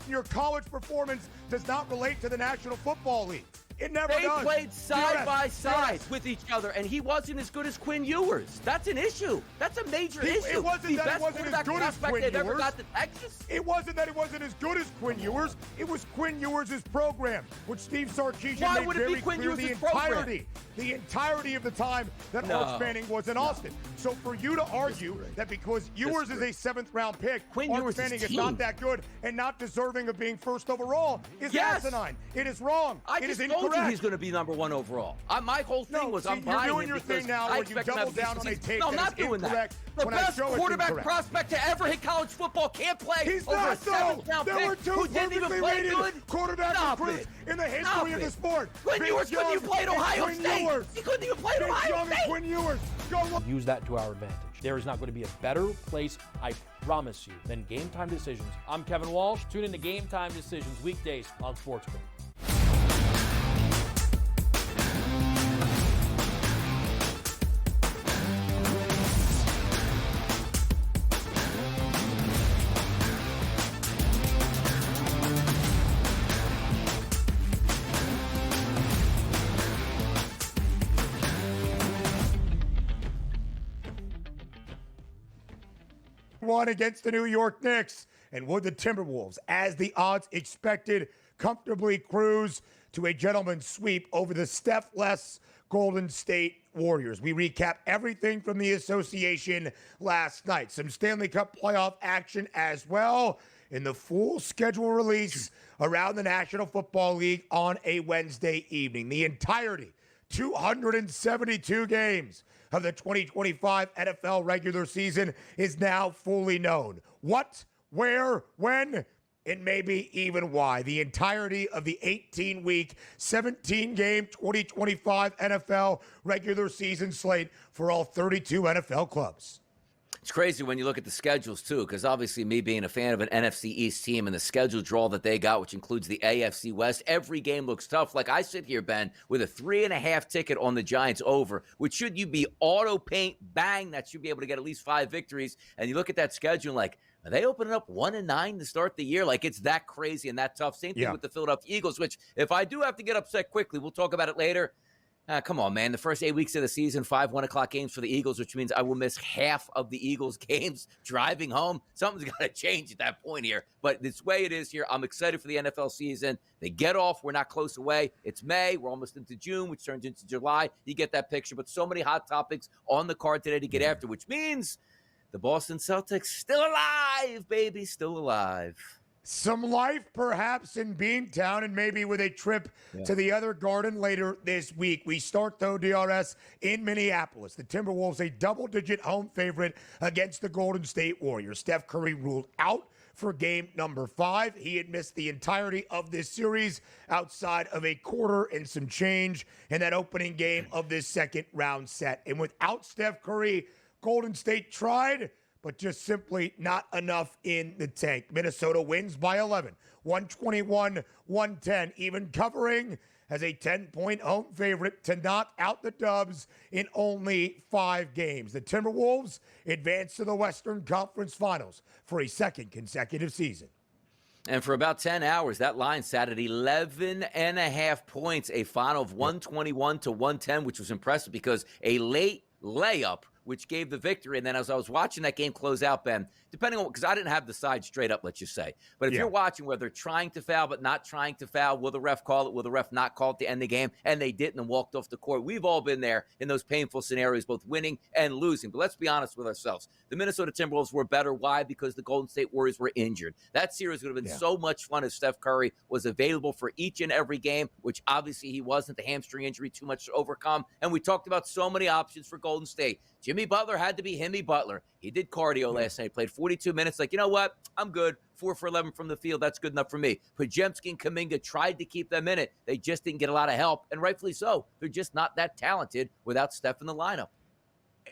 your college performance does not relate to the National Football League. It never does. They played side by side with each other, and he wasn't as good as Quinn Ewers. That's an issue. That's a major issue. It wasn't that he wasn't as good as Quinn Ewers. Ever got to Texas. It wasn't that he wasn't as good as Quinn Ewers. It was Quinn Ewers' program, which Steve Sarkisian made very clear the entirety of the time that Arch Manning was in Austin. So for you to argue that because Ewers is a 7th-round pick, Arch Manning is not that good and not deserving of being first overall is asinine. It is wrong. It is incorrect. I told you he's going to be number 1 overall. My whole thing was I'm buying you're doing your thing now where you double down on a take that is incorrect. The best quarterback prospect to ever hit college football can't play. He's over not, a 7th-round There were pick two who didn't even perfectly play rated good. quarterback recruits in the history of the sport. Quinn Ewers couldn't even play at Ohio State. He couldn't even play at Ohio State. Quinn Ewers. Use that to our advantage. There is not going to be a better place, I promise you, than Game Time Decisions. I'm Kevin Walsh. Tune in to Game Time Decisions weekdays on SportsGrid. One against the New York Knicks, and would the Timberwolves, as the odds expected, comfortably cruise to a gentleman's sweep over the Steph-less Golden State Warriors? We recap everything from the association last night. Some Stanley Cup playoff action as well, in the full schedule release around the National Football League on a Wednesday evening. The entirety, 272 games of the 2025 NFL regular season is now fully known. What, where, when, and maybe even why. The entirety of the 18-week, 17-game 2025 NFL regular season slate for all 32 NFL clubs. It's crazy when you look at the schedules, too, because obviously me being a fan of an NFC East team and the schedule draw that they got, which includes the AFC West, every game looks tough. Like I sit here, Ben, with a 3.5 ticket on the Giants over, which should you be auto paint, bang, that should be able to get at least 5 victories. And you look at that schedule like, are they opening up 1-9 to start the year? Like, it's that crazy and that tough. Same thing with the Philadelphia Eagles, which if I do have to get upset quickly, we'll talk about it later. Come on, man. The first 8 weeks of the season, 5 1:00 games for the Eagles, which means I will miss half of the Eagles games driving home. Something's got to change at that point here. But this way it is here. I'm excited for the NFL season. They get off. We're not close away. It's May. We're almost into June, which turns into July. You get that picture. But so many hot topics on the card today to get after, which means the Boston Celtics still alive, baby, still alive. Some life perhaps in Beantown and maybe with a trip to the other Garden later this week. We start, though, DRS, in Minneapolis. The Timberwolves, a double-digit home favorite against the Golden State Warriors. Steph Curry ruled out for game number 5. He had missed the entirety of this series outside of a quarter and some change in that opening game of this second round set. And without Steph Curry, Golden State tried, but just simply not enough in the tank. Minnesota wins by 11, 121-110, even covering as a 10-point home favorite to knock out the Dubs in only 5 games. The Timberwolves advance to the Western Conference Finals for a second consecutive season. And for about 10 hours, that line sat at 11.5 points, a final of 121-110, which was impressive because a late layup which gave the victory. And then as I was watching that game close out, Ben, depending on, because I didn't have the side straight up, let's just say. But if you're watching where they're trying to foul but not trying to foul, will the ref call it? Will the ref not call it to end the game? And they didn't and walked off the court. We've all been there in those painful scenarios, both winning and losing. But let's be honest with ourselves. The Minnesota Timberwolves were better. Why? Because the Golden State Warriors were injured. That series would have been so much fun if Steph Curry was available for each and every game, which obviously he wasn't. The hamstring injury, too much to overcome. And we talked about so many options for Golden State. Jimmy Butler had to be Himmy Butler. He did cardio last night, played 42 minutes. Like, you know what? I'm good. 4 for 11 from the field. That's good enough for me. Podziemski and Kuminga tried to keep them in it. They just didn't get a lot of help, and rightfully so. They're just not that talented without Steph in the lineup.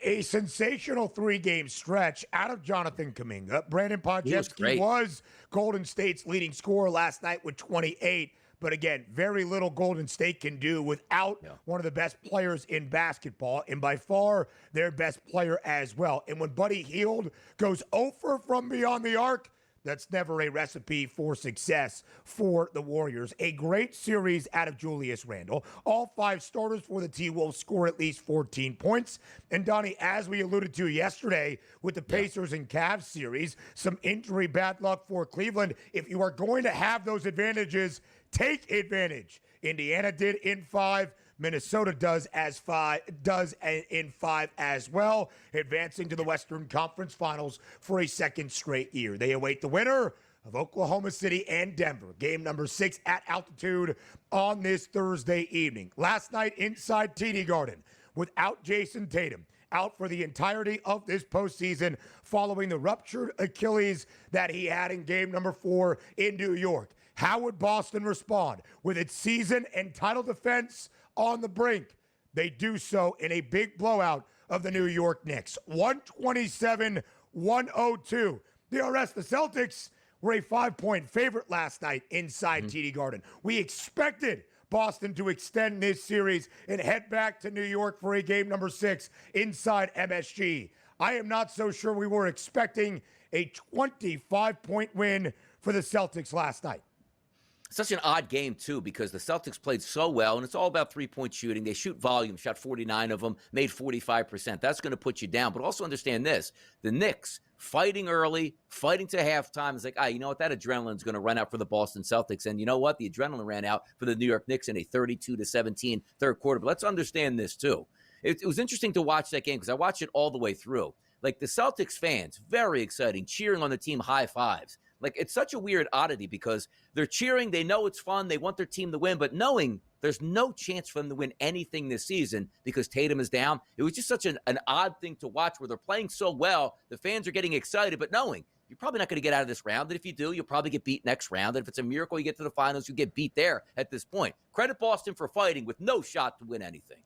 A sensational 3-game stretch out of Jonathan Kuminga. Brandon Podziemski was Golden State's leading scorer last night with 28. But again, very little Golden State can do without one of the best players in basketball, and by far their best player as well. And when Buddy Hield goes 0 from beyond the arc, That's never a recipe for success for the Warriors. A great series out of Julius Randle. All 5 starters for the T-Wolves score at least 14 points. And Donnie, as we alluded to yesterday with the Pacers and Cavs series, some injury bad luck for Cleveland. If you are going to have those advantages, take advantage. Indiana did in 5. Minnesota does in 5 as well, advancing to the Western Conference Finals for a second straight year. They await the winner of Oklahoma City and Denver, game number 6 at altitude on this Thursday evening. Last night inside TD Garden, without Jason Tatum, out for the entirety of this postseason following the ruptured Achilles that he had in game number 4 in New York. How would Boston respond with its season and title defense on the brink? They do so in a big blowout of the New York Knicks. 127-102. DRS, the Celtics were a 5-point favorite last night inside TD Garden. We expected Boston to extend this series and head back to New York for a game number 6 inside MSG. I am not so sure we were expecting a 25-point win for the Celtics last night. Such an odd game, too, because the Celtics played so well, and it's all about three-point shooting. They shoot volume, shot 49 of them, made 45%. That's going to put you down. But also understand this. The Knicks, fighting early, fighting to halftime. It's like, you know what? That adrenaline's going to run out for the Boston Celtics. And you know what? The adrenaline ran out for the New York Knicks in a 32-17 third quarter. But let's understand this, too. It was interesting to watch that game because I watched it all the way through. Like, the Celtics fans, very exciting, cheering on the team, high fives. Like, it's such a weird oddity because they're cheering, they know it's fun, they want their team to win, but knowing there's no chance for them to win anything this season because Tatum is down, it was just such an odd thing to watch where they're playing so well, the fans are getting excited, but knowing you're probably not going to get out of this round, and if you do, you'll probably get beat next round, and if it's a miracle you get to the finals, you get beat there at this point. Credit Boston for fighting with no shot to win anything.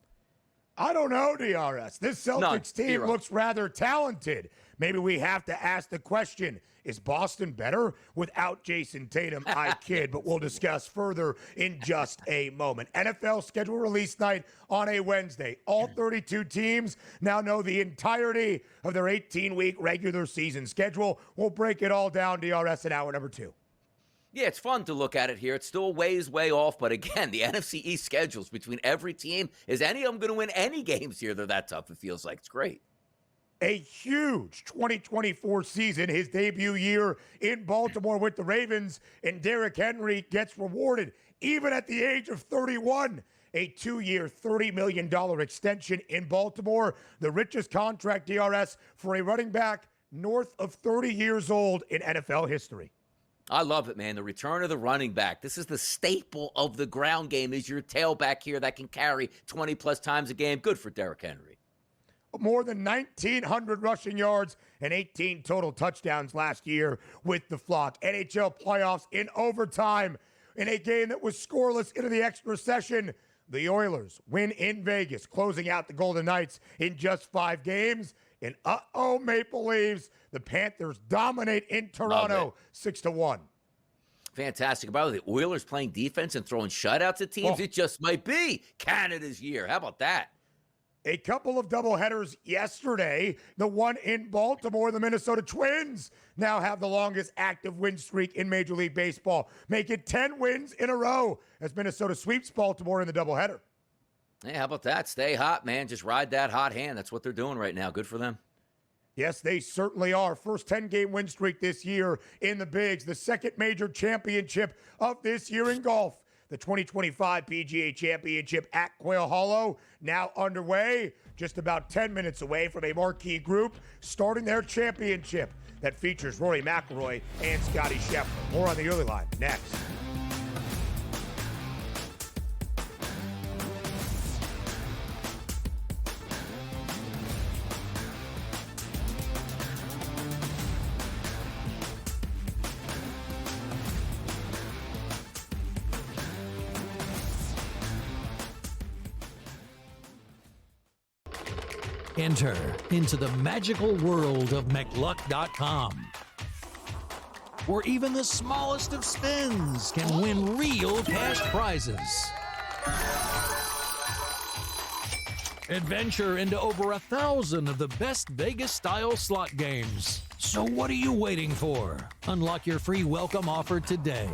I don't know, DRS. This Celtics team looks rather talented. Maybe we have to ask the question, is Boston better without Jason Tatum? I kid, but we'll discuss further in just a moment. NFL schedule release night on a Wednesday. All 32 teams now know the entirety of their 18-week regular season schedule. We'll break it all down, DRS, in hour number 2. Yeah, it's fun to look at it here. It's still way off. But again, the NFC East schedules between every team, is any of them going to win any games here? They're that tough, it feels like. It's great. A huge 2024 season, his debut year in Baltimore with the Ravens, and Derrick Henry gets rewarded, even at the age of 31. A 2-year, $30 million extension in Baltimore, the richest contract, DRS, for a running back north of 30 years old in NFL history. I love it, man. The return of the running back. This is the staple of the ground game, is your tailback here that can carry 20-plus times a game. Good for Derrick Henry. More than 1,900 rushing yards and 18 total touchdowns last year with the flock. NHL playoffs in overtime in a game that was scoreless into the extra session. The Oilers win in Vegas, closing out the Golden Knights in just 5 games. And Maple Leafs, the Panthers dominate in Toronto 6-1. Fantastic. By the way, the Oilers playing defense and throwing shutouts at teams, it just might be Canada's year. How about that? A couple of doubleheaders yesterday. The one in Baltimore, the Minnesota Twins now have the longest active win streak in Major League Baseball. Make it 10 wins in a row as Minnesota sweeps Baltimore in the doubleheader. Hey, how about that? Stay hot, man. Just ride that hot hand. That's what they're doing right now. Good for them. Yes, they certainly are. First 10-game win streak this year in the Bigs. The second major championship of this year in golf. The 2025 PGA Championship at Quail Hollow now underway. Just about 10 minutes away from a marquee group starting their championship that features Rory McIlroy and Scotty Scheffler. More on the early line next. Enter into the magical world of McLuck.com, where even the smallest of spins can win real cash prizes. Adventure into over 1,000 of the best Vegas-style slot games So what are you waiting for? Unlock your free welcome offer today.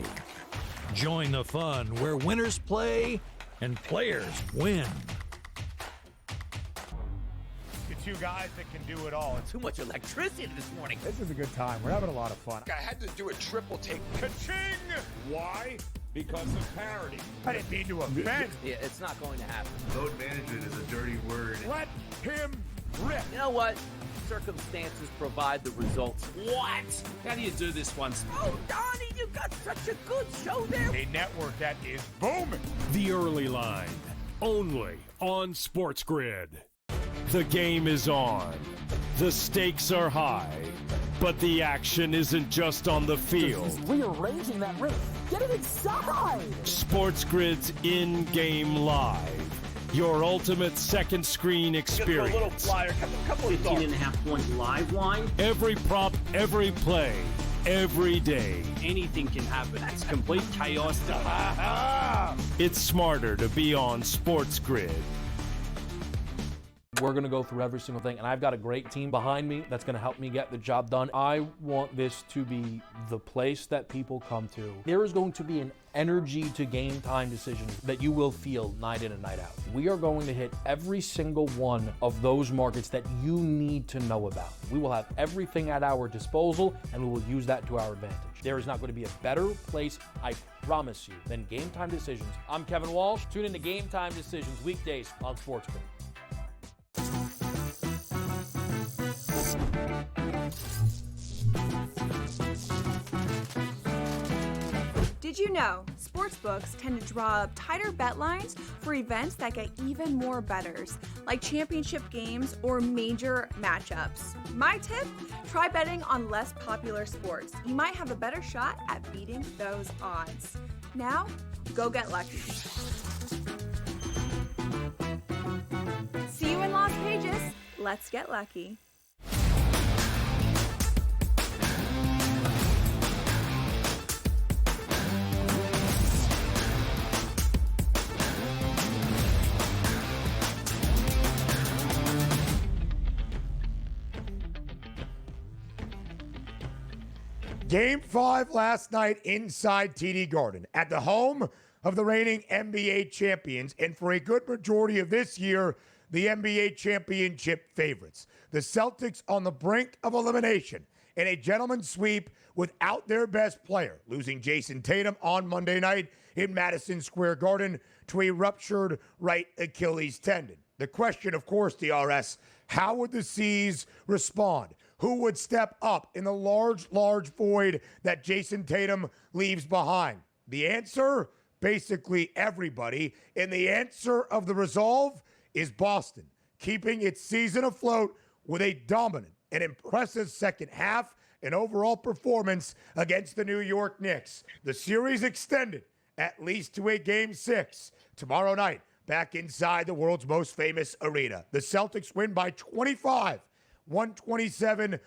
Join the fun where winners play and players win. The two guys that can do it all. Too much electricity this morning. This is a good time. We're having a lot of fun. I had to do a triple take. Ka-ching! Why? Because of parity. I didn't mean to offend. Yeah, it's not going to happen. Load management is a dirty word. Let him rip. You know what? Circumstances provide the results. What? How do you do this once? Oh, Donnie, you got such a good show there. A network that is booming. The Early Line, only on SportsGrid. The game is on. The stakes are high. But the action isn't just on the field. He's rearranging that ring. Get it inside! SportsGrid's in-game live. Your ultimate second screen experience. A little flyer, couple of 15.5 point live line. Every prop, every play, every day. Anything can happen. That's complete chaos. It's smarter to be on SportsGrid. We're going to go through every single thing, and I've got a great team behind me that's going to help me get the job done. I want this to be the place that people come to. There is going to be an energy to game time decisions that you will feel night in and night out. We are going to hit every single one of those markets that you need to know about. We will have everything at our disposal, and we will use that to our advantage. There is not going to be a better place, I promise you, than Game Time Decisions. I'm Kevin Walsh. Tune in to Game Time Decisions weekdays on SportsGrid. Did you know sportsbooks tend to draw up tighter bet lines for events that get even more bettors, like championship games or major matchups? My tip, try betting on less popular sports. You might have a better shot at beating those odds. Now, go get lucky. See you in Las Vegas. Let's get lucky. Game 5 last night inside TD Garden at the home of the reigning NBA champions, and for a good majority of this year, the NBA championship favorites. The Celtics on the brink of elimination in a gentleman's sweep without their best player, losing Jason Tatum on Monday night in Madison Square Garden to a ruptured right Achilles tendon. The question, of course, DRS, how would the C's respond? Who would step up in the large void that Jason Tatum leaves behind? The answer, basically everybody. And the answer of the resolve is Boston, keeping its season afloat with a dominant and impressive second half and overall performance against the New York Knicks. The series extended at least to a Game 6 tomorrow night back inside the world's most famous arena. The Celtics win by 25. 127-102.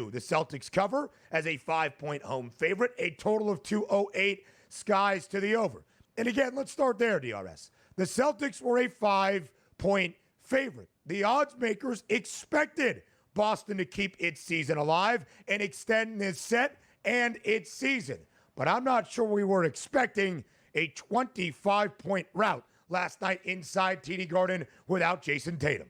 The Celtics cover as a 5-point home favorite, a total of 208 skies to the over. And again, let's start there, DRS. The Celtics were a 5-point favorite. The odds makers expected Boston to keep its season alive and extend this set and its season. But I'm not sure we were expecting a 25-point rout last night inside TD Garden without Jason Tatum.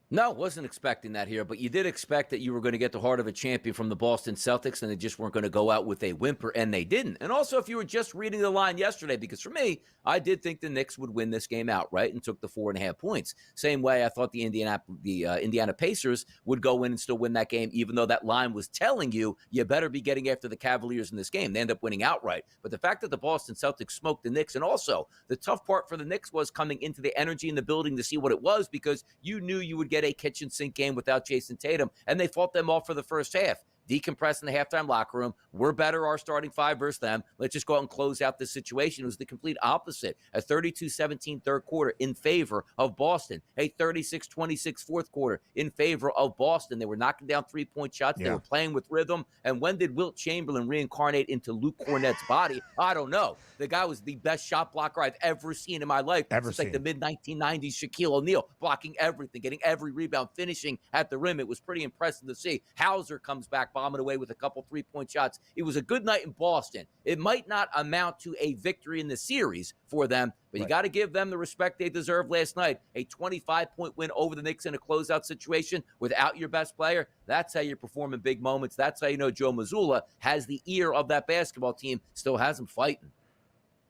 No, wasn't expecting that here, but you did expect that you were going to get the heart of a champion from the Boston Celtics, and they just weren't going to go out with a whimper, and they didn't. And also, if you were just reading the line yesterday, because for me, I did think the Knicks would win this game outright and took the 4.5 points. Same way I thought the Indiana Pacers would go in and still win that game, even though that line was telling you better be getting after the Cavaliers in this game. They end up winning outright. But the fact that the Boston Celtics smoked the Knicks, and also the tough part for the Knicks was coming into the energy in the building to see what it was, because you knew you would get a kitchen sink game without Jason Tatum, and they fought them off for the first half. decompress in the halftime locker room. We're better, our starting five versus them. Let's just go out and close out this situation. It was the complete opposite. A 32-17 third quarter in favor of Boston. A 36-26 fourth quarter in favor of Boston. They were knocking down three-point shots. They were playing with rhythm. And when did Wilt Chamberlain reincarnate into Luke Cornett's body? I don't know. The guy was the best shot blocker I've ever seen in my life. It's like the mid-1990s Shaquille O'Neal, blocking everything, getting every rebound, finishing at the rim. It was pretty impressive to see. Hauser comes back, bombing away with a couple three-point shots. It was a good night in Boston. It might not amount to a victory in the series for them, but you got to give them the respect they deserved last night. A 25-point win over the Knicks in a closeout situation without your best player. That's how you perform in big moments. That's how you know Joe Mazzulla has the ear of that basketball team, still has them fighting.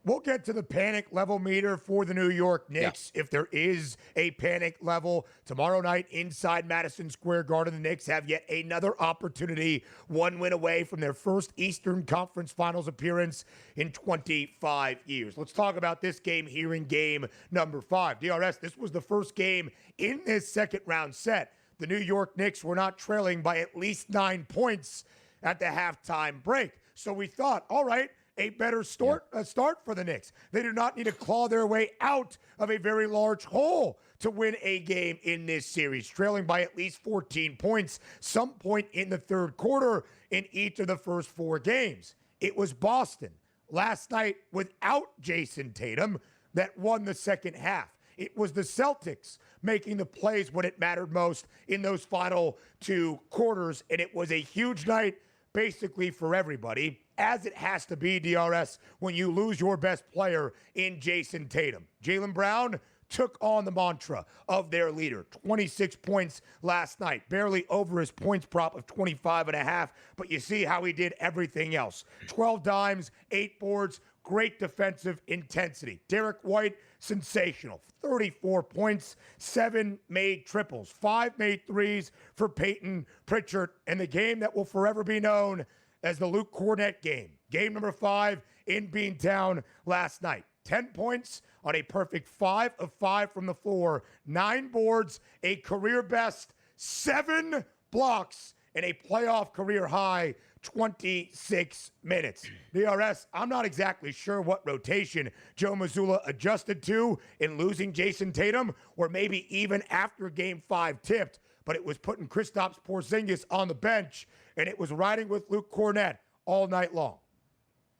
We'll get to the panic level meter for the New York Knicks, if there is a panic level. Tomorrow night inside Madison Square Garden, the Knicks have yet another opportunity, one win away from their first Eastern Conference Finals appearance in 25 years. Let's talk about this game here in game number 5. DRS, this was the first game in this second round set. The New York Knicks were not trailing by at least 9 points at the halftime break. So we thought, all right, a better start for the Knicks. They do not need to claw their way out of a very large hole to win a game in this series, trailing by at least 14 points some point in the third quarter in each of the first 4 games. It was Boston last night without Jason Tatum that won the second half. It was the Celtics making the plays when it mattered most in those final 2 quarters, and it was a huge night basically for everybody, as it has to be, DRS, when you lose your best player in Jason Tatum. Jaylen Brown took on the mantra of their leader. 26 points last night, barely over his points prop of 25.5, but you see how he did everything else. 12 dimes, 8 boards, great defensive intensity. Derek White, sensational. 34 points, 7 made triples, 5 made threes for Peyton Pritchard, and the game that will forever be known as the Luke Cornett game. Game number 5 in Beantown last night. 10 points on a perfect 5 of 5 from the floor, 9 boards, a career best, 7 blocks, and a playoff career high 26 minutes. DRS, I'm not exactly sure what rotation Joe Mazzulla adjusted to in losing Jason Tatum, or maybe even after Game 5 tipped, but it was putting Kristaps Porzingis on the bench, and it was riding with Luke Cornett all night long.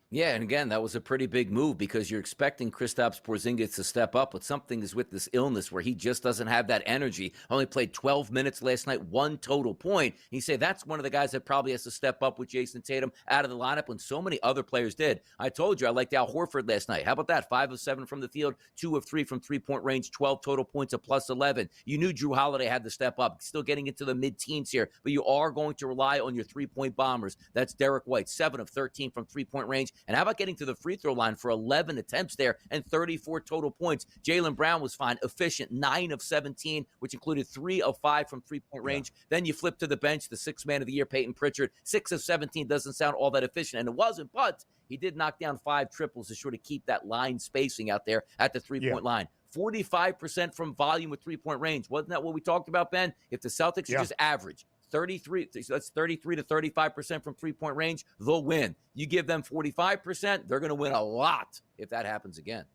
Yeah, and again, that was a pretty big move because you're expecting Kristaps Porzingis to step up, but something is with this illness where he just doesn't have that energy. Only played 12 minutes last night, 1 total point. You say that's one of the guys that probably has to step up with Jason Tatum out of the lineup when so many other players did. I told you I liked Al Horford last night. How about that? 5 of 7 from the field, 2 of 3 from three-point range, 12 total points, a plus 11. You knew Drew Holiday had to step up, still getting into the mid-teens here, but you are going to rely on your three-point bombers. That's Derek White, 7 of 13 from three-point range. And how about getting to the free throw line for 11 attempts there and 34 total points? Jaylen Brown was fine, efficient, 9 of 17, which included 3 of 5 from three-point range. Then you flip to the bench, the 6th man of the year, Peyton Pritchard, 6 of 17, doesn't sound all that efficient, and it wasn't, but he did knock down 5 triples to sort of keep that line spacing out there at the three-point line. 45% from volume with three-point range. Wasn't that what we talked about, Ben? If the Celtics are just average, 33, that's 33 to 35% from three-point range, they'll win. You give them 45%, they're going to win a lot if that happens again.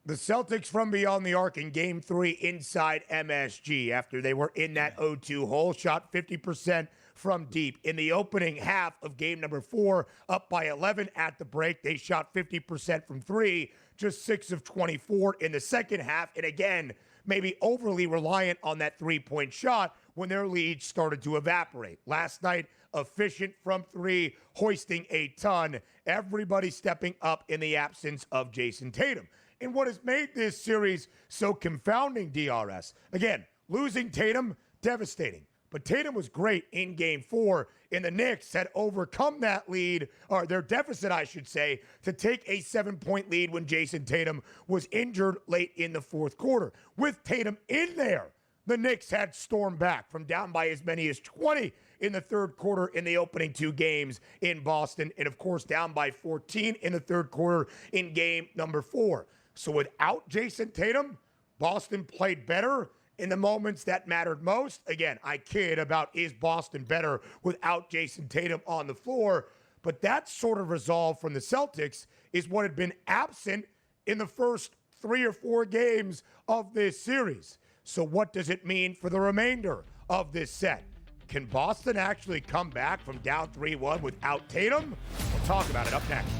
The Celtics from beyond the arc in Game 3 inside MSG after they were in that 0-2 hole, shot 50% from deep. In the opening half of game number 4, up by 11 at the break, they shot 50% from 3, just 6 of 24 in the second half, and again, maybe overly reliant on that three-point shot when their lead started to evaporate. Last night, efficient from 3, hoisting a ton. Everybody stepping up in the absence of Jason Tatum. And what has made this series so confounding, DRS, again, losing Tatum, devastating. But Tatum was great in Game 4, and the Knicks had overcome that lead, or their deficit, I should say, to take a 7-point lead when Jason Tatum was injured late in the fourth quarter. With Tatum in there, the Knicks had stormed back from down by as many as 20 in the third quarter in the opening 2 games in Boston, and of course down by 14 in the third quarter in game number 4. So without Jason Tatum, Boston played better in the moments that mattered most. Again, I kid about is Boston better without Jason Tatum on the floor, but that sort of resolve from the Celtics is what had been absent in the first 3 or 4 games of this series. So what does it mean for the remainder of this set? Can Boston actually come back from down 3-1 without Tatum? We'll talk about it up next.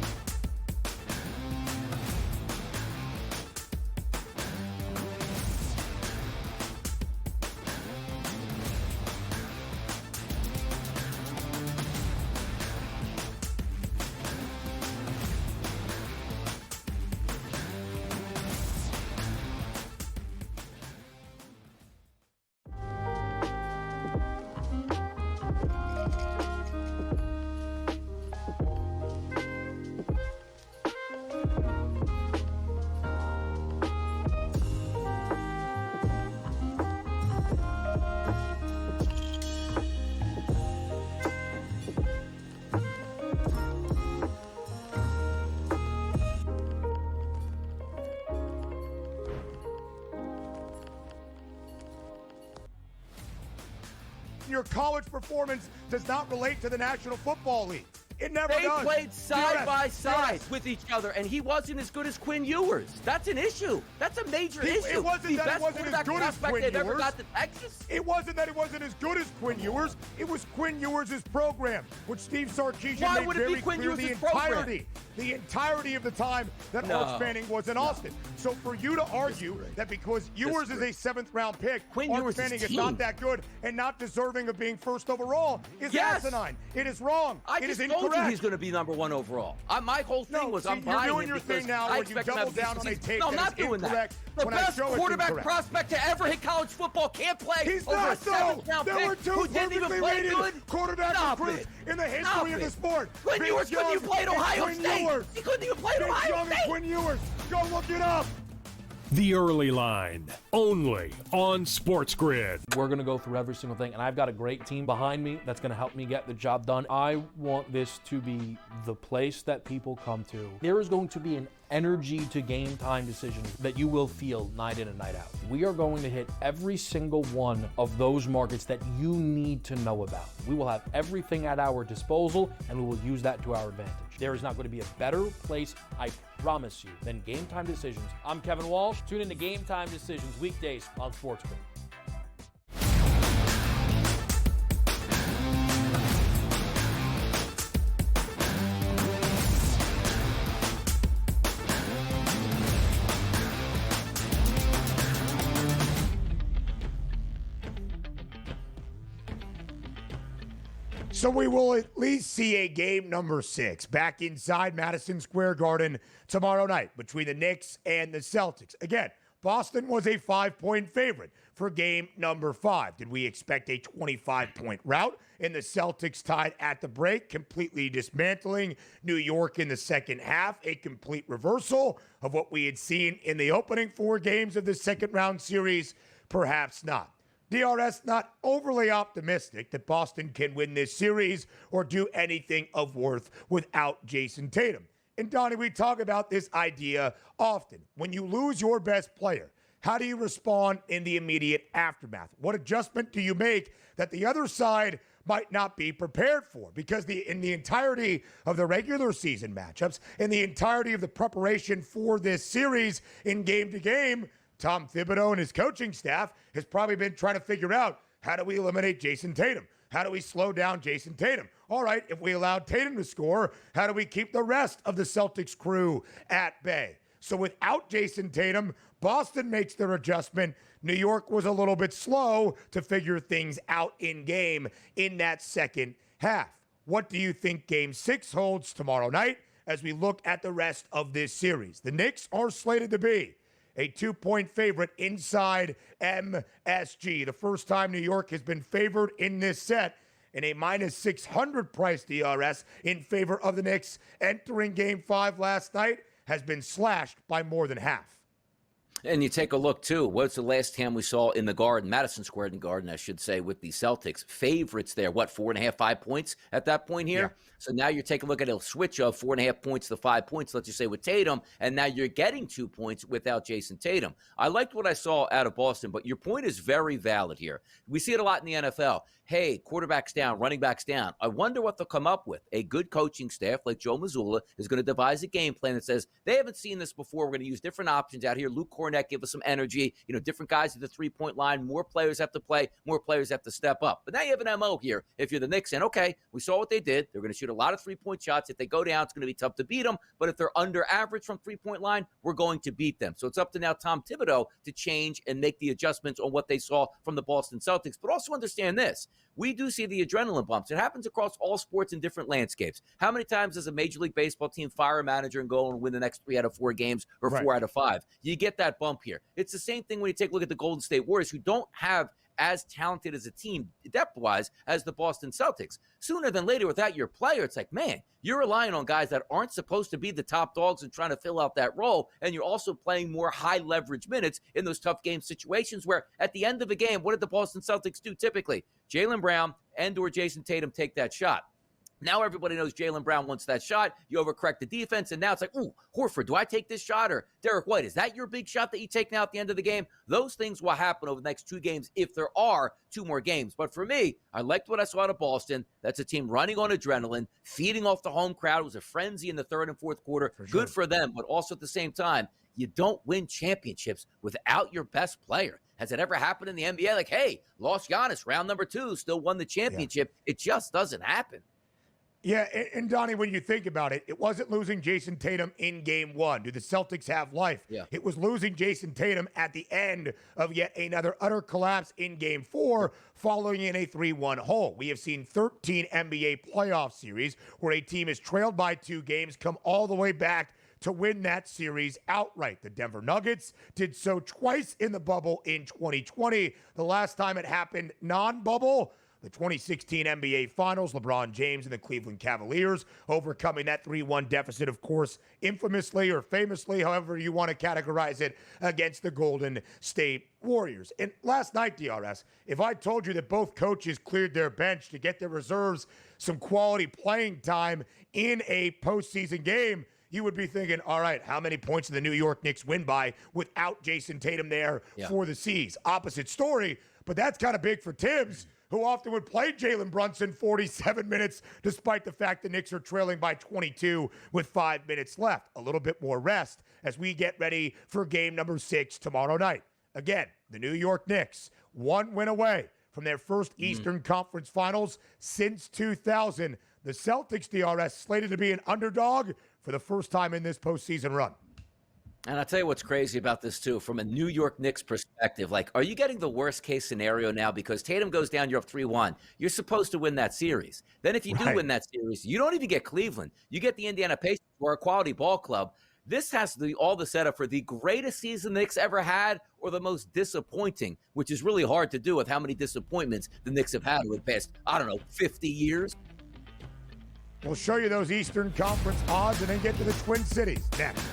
Your college performance does not relate to the National Football League. It never does. They played side by side with each other, and he wasn't as good as Quinn Ewers. That's an issue. That's a major issue. It wasn't that it wasn't as good as Quinn Ewers. Ever got to Texas. It wasn't that it wasn't as good as Quinn Ewers. It was Quinn Ewers' program, which Steve Sarkisian made very clear the entirety of the time that Arch Manning was in Austin. So for you to argue that because Ewers is a 7th-round pick, Arch Manning is not that good and not deserving of being first overall is asinine. It is wrong. It is incorrect. He's going to be number 1 overall. My whole thing was I'm buying you're doing your thing now where you double down on a take that is incorrect. The best quarterback prospect to ever hit college football can't play He's over not, a 7th-round pick. There were 2 who didn't even play good. Quarterback recruits in the history of the sport. Quinn Ewers couldn't even play at Ohio State. He couldn't even play at Ohio State. Quinn Ewers. Go look it up. The Early Line, only on SportsGrid. We're going to go through every single thing, and I've got a great team behind me that's going to help me get the job done. I want this to be the place that people come to. There is going to be an energy to game time decisions that you will feel night in and night out. We are going to hit every single one of those markets that you need to know about. We will have everything at our disposal, and we will use that to our advantage. There is not going to be a better place, I promise you, than Game Time Decisions. I'm Kevin Walsh. Tune in to Game Time Decisions weekdays on SportsGrid. So we will at least see a game number 6 back inside Madison Square Garden tomorrow night between the Knicks and the Celtics. Again, Boston was a 5-point favorite for game number 5. Did we expect a 25-point rout? And the Celtics tied at the break, completely dismantling New York in the second half, a complete reversal of what we had seen in the opening 4 games of the second-round series? Perhaps not. DRS not overly optimistic that Boston can win this series or do anything of worth without Jason Tatum. And Donnie, we talk about this idea often. When you lose your best player, how do you respond in the immediate aftermath? What adjustment do you make that the other side might not be prepared for? Because in the entirety of the regular season matchups, in the entirety of the preparation for this series in game to game, Tom Thibodeau and his coaching staff has probably been trying to figure out, how do we eliminate Jason Tatum? How do we slow down Jason Tatum? All right, if we allow Tatum to score, how do we keep the rest of the Celtics crew at bay? So without Jason Tatum, Boston makes their adjustment. New York was a little bit slow to figure things out in game in that second half. What do you think Game 6 holds tomorrow night as we look at the rest of this series? The Knicks are slated to be a 2-point favorite inside MSG. The first time New York has been favored in this set, and a minus 600 price DRS in favor of the Knicks entering Game 5 last night has been slashed by more than half. And you take a look, too. What's the last time we saw in the Garden, Madison Square Garden, I should say, with the Celtics? Favorites there, 4.5, 5 points at that point here? Yeah. So now you're taking a look at a switch of 4.5 points to 5 points, let's just say, with Tatum, and now you're getting 2 points without Jason Tatum. I liked what I saw out of Boston, but your point is very valid here. We see it a lot in the NFL. Hey, quarterback's down, running back's down. I wonder what they'll come up with. A good coaching staff like Joe Mazzulla is going to devise a game plan that says, they haven't seen this before. We're going to use different options out here. Luke Cornett, give us some energy. Different guys at the three-point line. More players have to play. More players have to step up. But now you have an MO here. If you're the Knicks, and okay, we saw what they did. They're going to shoot a lot of three-point shots. If they go down, it's going to be tough to beat them. But if they're under average from three-point line, we're going to beat them. So it's up to now Tom Thibodeau to change and make the adjustments on what they saw from the Boston Celtics. But also understand this. We do see the adrenaline bumps. It happens across all sports in different landscapes. How many times does a Major League Baseball team fire a manager and go and win the next 3 out of 4 games or 4 out of 5? You get that bump here. It's the same thing when you take a look at the Golden State Warriors, who don't have as talented as a team depth-wise as the Boston Celtics. Sooner than later, without your player, it's like, man, you're relying on guys that aren't supposed to be the top dogs and trying to fill out that role, and you're also playing more high-leverage minutes in those tough game situations where at the end of a game, what did the Boston Celtics do typically? Jaylen Brown and or Jason Tatum take that shot. Now everybody knows Jaylen Brown wants that shot. You overcorrect the defense, and now it's like, ooh, Horford, do I take this shot? Or Derek White, is that your big shot that you take now at the end of the game? Those things will happen over the next 2 games if there are 2 more games. But for me, I liked what I saw out of Boston. That's a team running on adrenaline, feeding off the home crowd. It was a frenzy in the 3rd and 4th quarter. Good for them, but also at the same time, you don't win championships without your best player. Has it ever happened in the NBA? Like, hey, lost Giannis, round number 2, still won the championship. Yeah. It just doesn't happen. Yeah, and Donnie, when you think about it, it wasn't losing Jason Tatum in game 1. Do the Celtics have life? Yeah. It was losing Jason Tatum at the end of yet another utter collapse in game 4, following in a 3-1 hole. We have seen 13 NBA playoff series where a team is trailed by 2 games, come all the way back to win that series outright. The Denver Nuggets did so twice in the bubble in 2020. The last time it happened non-bubble, the 2016 NBA Finals, LeBron James and the Cleveland Cavaliers overcoming that 3-1 deficit, of course, infamously or famously, however you want to categorize it, against the Golden State Warriors. And last night, DRS, if I told you that both coaches cleared their bench to get their reserves some quality playing time in a postseason game, you would be thinking, all right, how many points did the New York Knicks win by without Jason Tatum there for the C's? Opposite story, but that's kind of big for Tibbs, who often would play Jalen Brunson 47 minutes, despite the fact the Knicks are trailing by 22 with 5 minutes left. A little bit more rest as we get ready for game number 6 tomorrow night. Again, the New York Knicks, 1 win away from their first Eastern Conference Finals since 2000. The Celtics, DRS, slated to be an underdog for the first time in this postseason run. And I'll tell you what's crazy about this, too, from a New York Knicks perspective. Like, are you getting the worst-case scenario now? Because Tatum goes down, you're up 3-1. You're supposed to win that series. Then if you do win that series, you don't even get Cleveland. You get the Indiana Pacers, who are a quality ball club. This has to be all the setup for the greatest season the Knicks ever had or the most disappointing, which is really hard to do with how many disappointments the Knicks have had over the past, 50 years. We'll show you those Eastern Conference odds and then get to the Twin Cities next.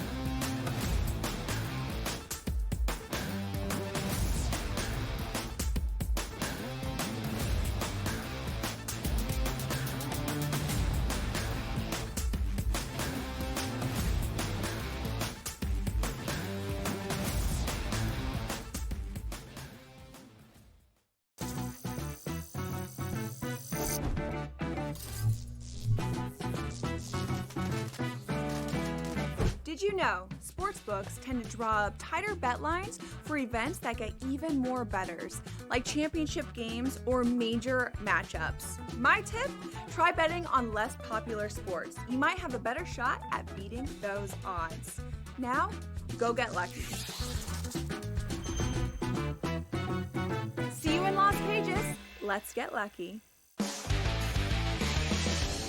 Did you know sportsbooks tend to draw up tighter bet lines for events that get even more bettors, like championship games or major matchups? My tip, try betting on less popular sports. You might have a better shot at beating those odds. Now, go get lucky. See you in Las Vegas. Let's get lucky.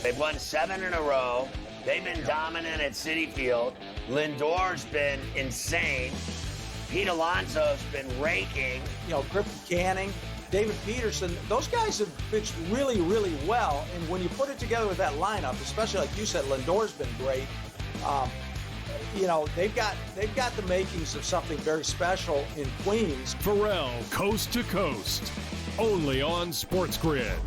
They've won 7 in a row. They've been dominant at Citi Field. Lindor's been insane. Pete Alonso's been raking. Griffin Canning, David Peterson, those guys have pitched really, really well. And when you put it together with that lineup, especially like you said, Lindor's been great. they've got the makings of something very special in Queens. Pharrell, Coast to Coast, only on SportsGrid.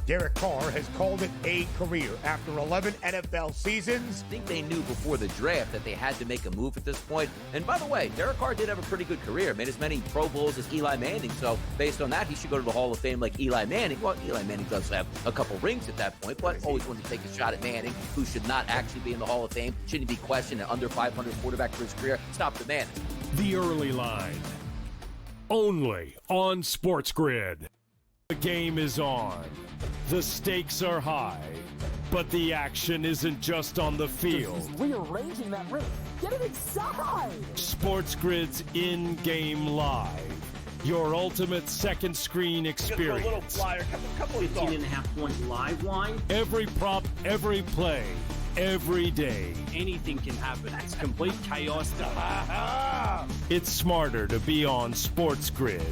Derek Carr has called it a career after 11 NFL seasons. I think they knew before the draft that they had to make a move at this point. And by the way, Derek Carr did have a pretty good career. Made as many Pro Bowls as Eli Manning. So based on that, he should go to the Hall of Fame like Eli Manning. Well, Eli Manning does have a couple rings at that point, but always wanted to take a shot at Manning, who should not actually be in the Hall of Fame. Shouldn't be questioned an under 500 quarterback for his career. Stop the Manning. The early line, only on SportsGrid. The game is on. The stakes are high, but the action isn't just on the field. He's rearranging that ring. Get it inside! SportsGrid's in-game live. Your ultimate second screen experience. A little flyer, couple 15.5-point live line. Every prop, every play, every day. Anything can happen. That's complete chaos. It's smarter to be on SportsGrid.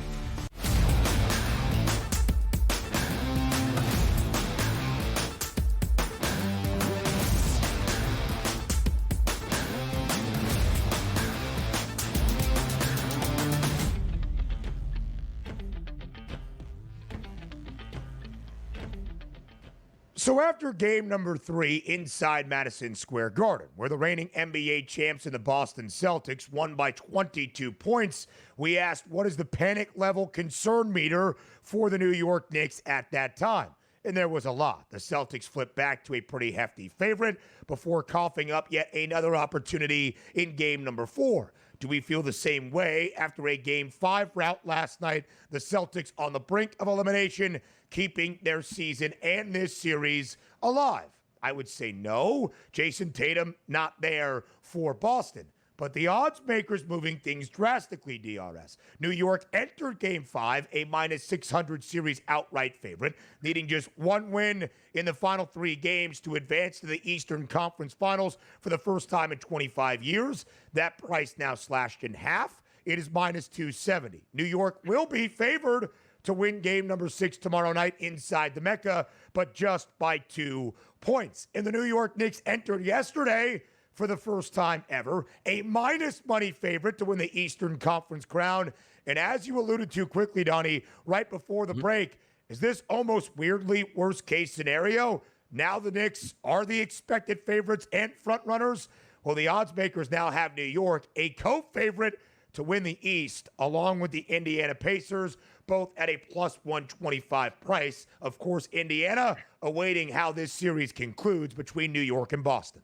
So after game number 3 inside Madison Square Garden, where the reigning NBA champs and the Boston Celtics won by 22 points, we asked what is the panic level concern meter for the New York Knicks at that time? And there was a lot. The Celtics flipped back to a pretty hefty favorite before coughing up yet another opportunity in game number 4. Do we feel the same way after a Game 5 rout last night? The Celtics on the brink of elimination, keeping their season and this series alive? I would say no. Jason Tatum not there for Boston. But the odds makers moving things drastically, DRS. New York entered Game 5 a minus 600 series outright favorite, needing just one win in the final 3 games to advance to the Eastern Conference Finals for the first time in 25 years. That price now slashed in half. It is minus 270. New York will be favored to win game number 6 tomorrow night inside the Mecca, but just by 2 points. And the New York Knicks entered yesterday for the first time ever, a minus money favorite to win the Eastern Conference crown. And as you alluded to quickly, Donnie, right before the break, is this almost weirdly worst case scenario? Now the Knicks are the expected favorites and frontrunners. Well, the odds makers now have New York a co-favorite to win the East, along with the Indiana Pacers, both at a plus 125 price. Of course, Indiana awaiting how this series concludes between New York and Boston.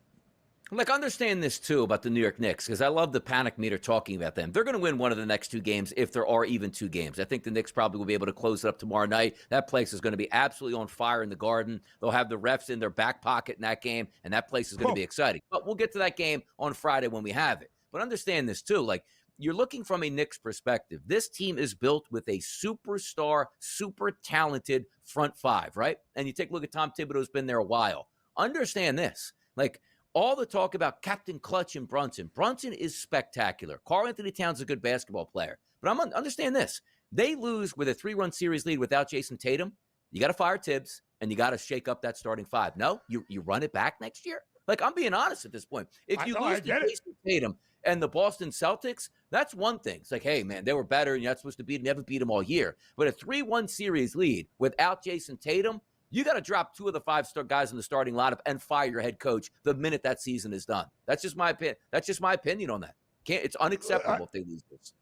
Like, understand this, too, about the New York Knicks, because I love the panic meter talking about them. They're going to win one of the next 2 games if there are even 2 games. I think the Knicks probably will be able to close it up tomorrow night. That place is going to be absolutely on fire in the Garden. They'll have the refs in their back pocket in that game, and that place is going to be exciting. But we'll get to that game on Friday when we have it. But understand this, too. Like, you're looking from a Knicks perspective. This team is built with a superstar, super talented front 5, right? And you take a look at Tom Thibodeau's been there a while. Understand this. Like, all the talk about Captain Clutch and Brunson. Brunson is spectacular. Karl-Anthony Towns is a good basketball player. But understand this. They lose with a 3-run series lead without Jason Tatum. You got to fire Tibbs, and you got to shake up that starting 5. No? You run it back next year? Like, I'm being honest at this point. If you lose to Jason Tatum and the Boston Celtics, that's one thing. It's like, hey, man, they were better, and you're not supposed to beat them. You never beat them all year. But a 3-1 series lead without Jason Tatum, you got to drop 2 of the 5-star guys in the starting lineup and fire your head coach the minute that season is done. That's just my opinion. That's just my opinion on that. It's unacceptable if they lose this.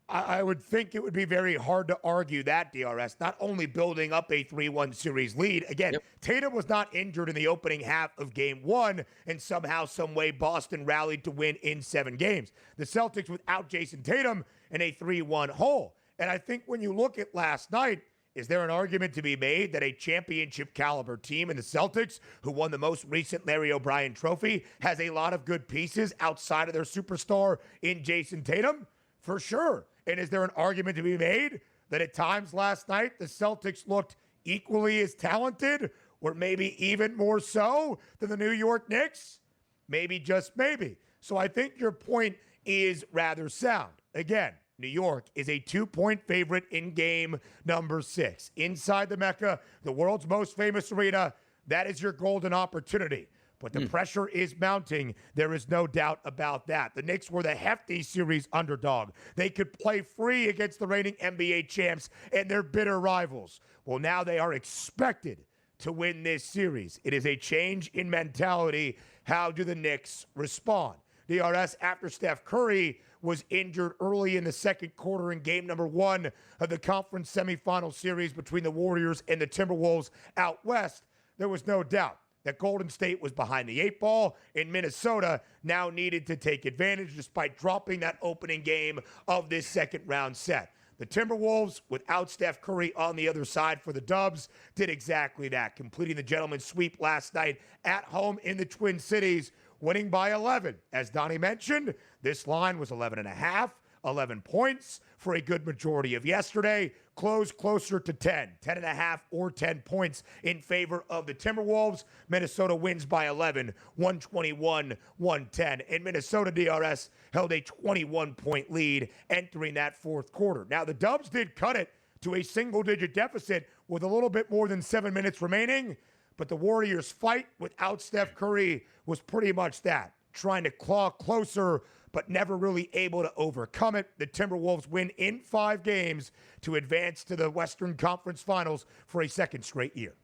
I would think it would be very hard to argue that, DRS, not only building up a 3-1 series lead. Again, Tatum was not injured in the opening half of game 1, and somehow, some way, Boston rallied to win in 7 games. The Celtics without Jason Tatum in a 3-1 hole. And I think when you look at last night, is there an argument to be made that a championship caliber team in the Celtics, who won the most recent Larry O'Brien trophy, has a lot of good pieces outside of their superstar in Jason Tatum? For sure. And is there an argument to be made that at times last night the Celtics looked equally as talented, or maybe even more so than the New York Knicks? Maybe, just maybe. So I think your point is rather sound. Again, New York is a 2-point favorite in game number 6. Inside the Mecca, the world's most famous arena, that is your golden opportunity. But the pressure is mounting. There is no doubt about that. The Knicks were the hefty series underdog. They could play free against the reigning NBA champs and their bitter rivals. Well, now they are expected to win this series. It is a change in mentality. How do the Knicks respond? DRS, after Steph Curry was injured early in the second quarter in game number 1 of the conference semifinal series between the Warriors and the Timberwolves out west, there was no doubt that Golden State was behind the 8 ball, and Minnesota now needed to take advantage despite dropping that opening game of this second round set. The Timberwolves, without Steph Curry on the other side for the Dubs, did exactly that, completing the gentleman's sweep last night at home in the Twin Cities, winning by 11. As Donnie mentioned, this line was 11.5, 11 points for a good majority of yesterday, closed closer to 10, 10.5 or 10 points in favor of the Timberwolves. Minnesota wins by 11, 121-110. And Minnesota DRS held a 21-point lead entering that fourth quarter. Now, the Dubs did cut it to a single-digit deficit with a little bit more than 7 minutes remaining, but the Warriors' fight without Steph Curry was pretty much that, trying to claw closer but never really able to overcome it. The Timberwolves win in 5 games to advance to the Western Conference Finals for a second straight year.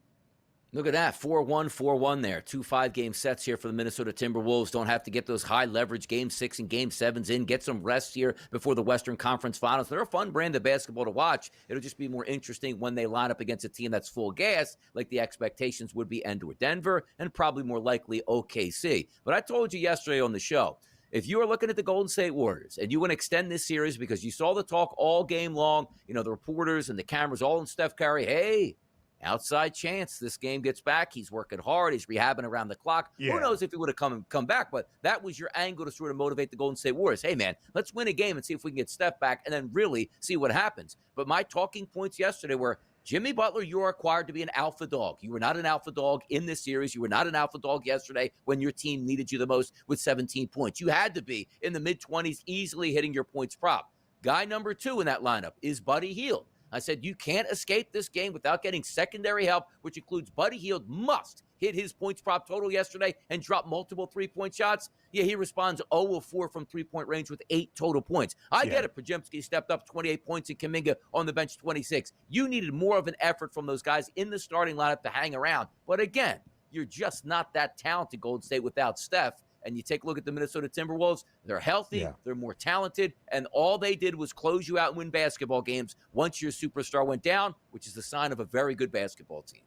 Look at that, 4-1, 4-1 there. 2 5-game sets here for the Minnesota Timberwolves. Don't have to get those high-leverage Game 6 and Game 7s in. Get some rest here before the Western Conference Finals. They're a fun brand of basketball to watch. It'll just be more interesting when they line up against a team that's full gas, like the expectations would be and/or Denver, and probably more likely OKC. But I told you yesterday on the show, if you are looking at the Golden State Warriors and you want to extend this series because you saw the talk all game long, the reporters and the cameras all in Steph Curry, hey, outside chance this game gets back. He's working hard. He's rehabbing around the clock. Yeah. Who knows if he would have come back, but that was your angle to sort of motivate the Golden State Warriors. Hey, man, let's win a game and see if we can get Steph back and then really see what happens. But my talking points yesterday were, Jimmy Butler, you are required to be an alpha dog. You were not an alpha dog in this series. You were not an alpha dog yesterday when your team needed you the most with 17 points. You had to be in the mid-20s, easily hitting your points prop. Guy number 2 in that lineup is Buddy Hield. I said, you can't escape this game without getting secondary help, which includes Buddy Hield must hit his points prop total yesterday and drop multiple three-point shots. Yeah, he responds 0 of 4 from three-point range with 8 total points. I get it. Podziemski stepped up 28 points and Kuminga on the bench 26. You needed more of an effort from those guys in the starting lineup to hang around. But again, you're just not that talented, Golden State, without Steph. And you take a look at the Minnesota Timberwolves, they're healthy, they're more talented, and all they did was close you out and win basketball games once your superstar went down, which is the sign of a very good basketball team.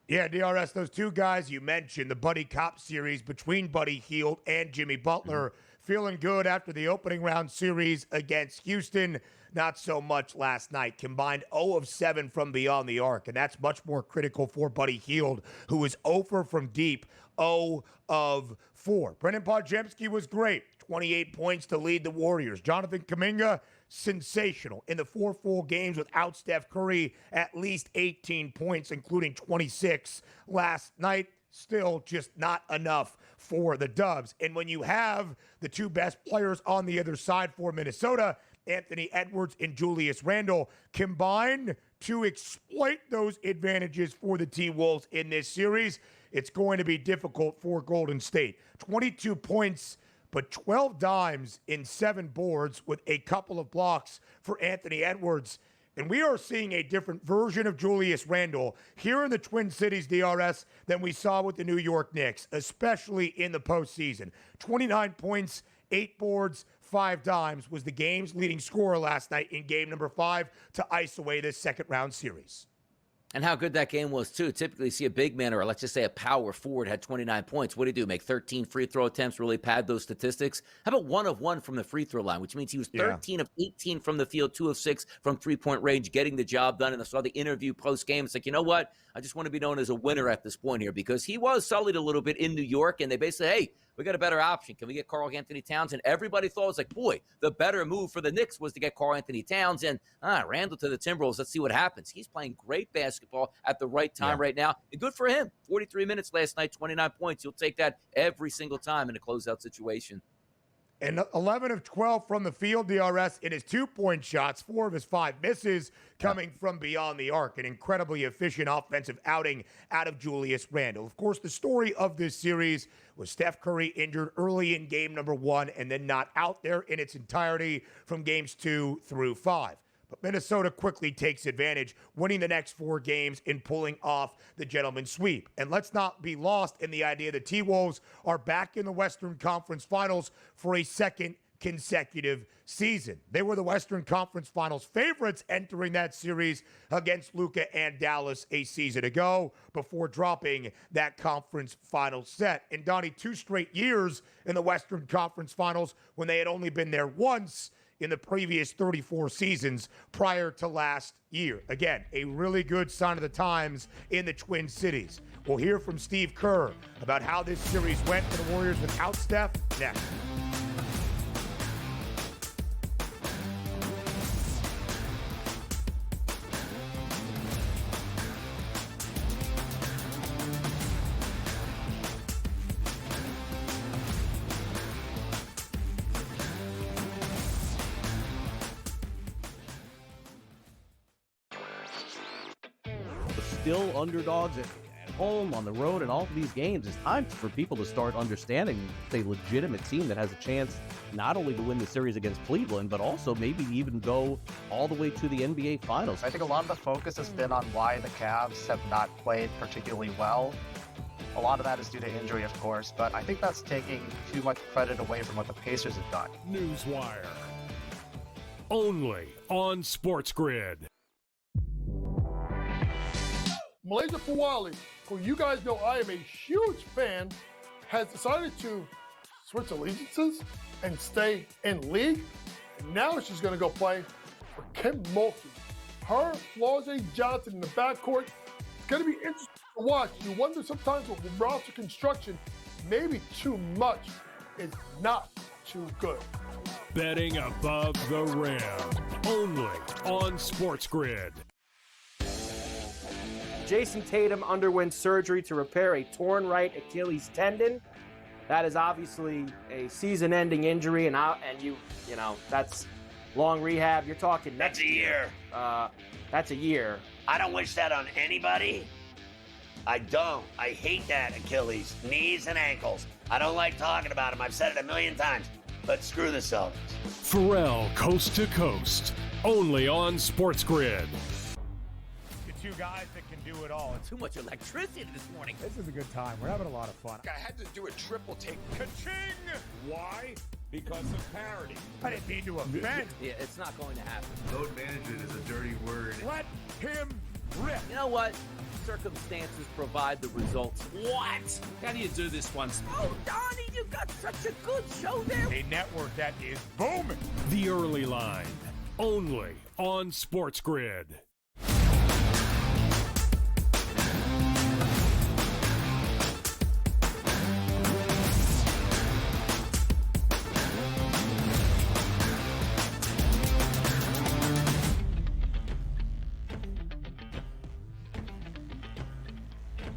Yeah, DRS, those 2 guys you mentioned, the Buddy Cop series between Buddy Hield and Jimmy Butler, feeling good after the opening round series against Houston. Not so much last night. Combined 0 of 7 from beyond the arc, and that's much more critical for Buddy Hield, who is 0 from deep, 0 of 4. Brendan Podziemski was great. 28 points to lead the Warriors. Jonathan Kuminga, sensational. In the 4 full games without Steph Curry, at least 18 points, including 26 last night. Still just not enough for the Dubs. And when you have the 2 best players on the other side for Minnesota, Anthony Edwards and Julius Randle, combined to exploit those advantages for the T-Wolves in this series, it's going to be difficult for Golden State. 22 points, but 12 dimes in 7 boards with a couple of blocks for Anthony Edwards. And we are seeing a different version of Julius Randle here in the Twin Cities, DRS, than we saw with the New York Knicks, especially in the postseason. 29 points, 8 boards, 5 dimes was the game's leading scorer last night in game number 5 to ice away this second round series. And how good that game was, too. Typically, you see a big man or let's just say a power forward had 29 points. What do? Make 13 free throw attempts, really pad those statistics? How about 1 of 1 from the free throw line, which means he was 13 of 18 from the field, 2 of 6 from three-point range, getting the job done. And I saw the interview post-game. It's like, you know what? I just want to be known as a winner at this point here because he was sullied a little bit in New York, and they basically said, hey, we got a better option. Can we get Karl Anthony Towns? And everybody thought it was like, boy, the better move for the Knicks was to get Karl Anthony Towns and Randle to the Timberwolves. Let's see what happens. He's playing great basketball at the right time right now. And good for him. 43 minutes last night, 29 points. You'll take that every single time in a closeout situation. And 11 of 12 from the field, DRS, in his 2-point shots, 4 of his 5 misses coming from beyond the arc. An incredibly efficient offensive outing out of Julius Randle. Of course, the story of this series was Steph Curry injured early in game number 1 and then not out there in its entirety from games 2 through 5. But Minnesota quickly takes advantage, winning the next 4 games and pulling off the gentleman's sweep. And let's not be lost in the idea that T-Wolves are back in the Western Conference Finals for a second consecutive season. They were the Western Conference Finals favorites entering that series against Luka and Dallas a season ago before dropping that conference final set. And Donnie, 2 straight years in the Western Conference Finals when they had only been there once in the previous 34 seasons prior to last year. Again, a really good sign of the times in the Twin Cities. We'll hear from Steve Kerr about how this series went for the Warriors without Steph next. Still underdogs at home, on the road, and all of these games. It's time for people to start understanding it's a legitimate team that has a chance not only to win the series against Cleveland, but also maybe even go all the way to the NBA Finals. I think a lot of the focus has been on why the Cavs have not played particularly well. A lot of that is due to injury, of course, but I think that's taking too much credit away from what the Pacers have done. Newswire. Only on SportsGrid. Malaysia Fawali, who you guys know I am a huge fan, has decided to switch allegiances and stay in league. And now she's going to go play for Kim Mulkey. Her, Flau'jae Johnson in the backcourt. It's going to be interesting to watch. You wonder sometimes with roster construction, maybe too much is not too good. Betting above the rim. Only on SportsGrid. Jason Tatum underwent surgery to repair a torn right Achilles tendon. That is obviously a season-ending injury, and you know that's long rehab. You're talking That's a year. That's a year. I don't wish that on anybody. I don't. I hate that Achilles, knees and ankles. I don't like talking about them. I've said it a million times. But screw the Celtics. Pharrell Coast to Coast. Only on SportsGrid. Two guys that can do it all. Too much electricity this morning. This is a good time. We're having a lot of fun. I had to do a triple take. Ka-ching! Why? Because of parity. I didn't mean to offend. Yeah, it's not going to happen. Load management is a dirty word. Let him rip. You know what? Circumstances provide the results. What? How do you do this one? Oh, Donnie, you got such a good show there. A network that is booming. The Early Line. Only on SportsGrid.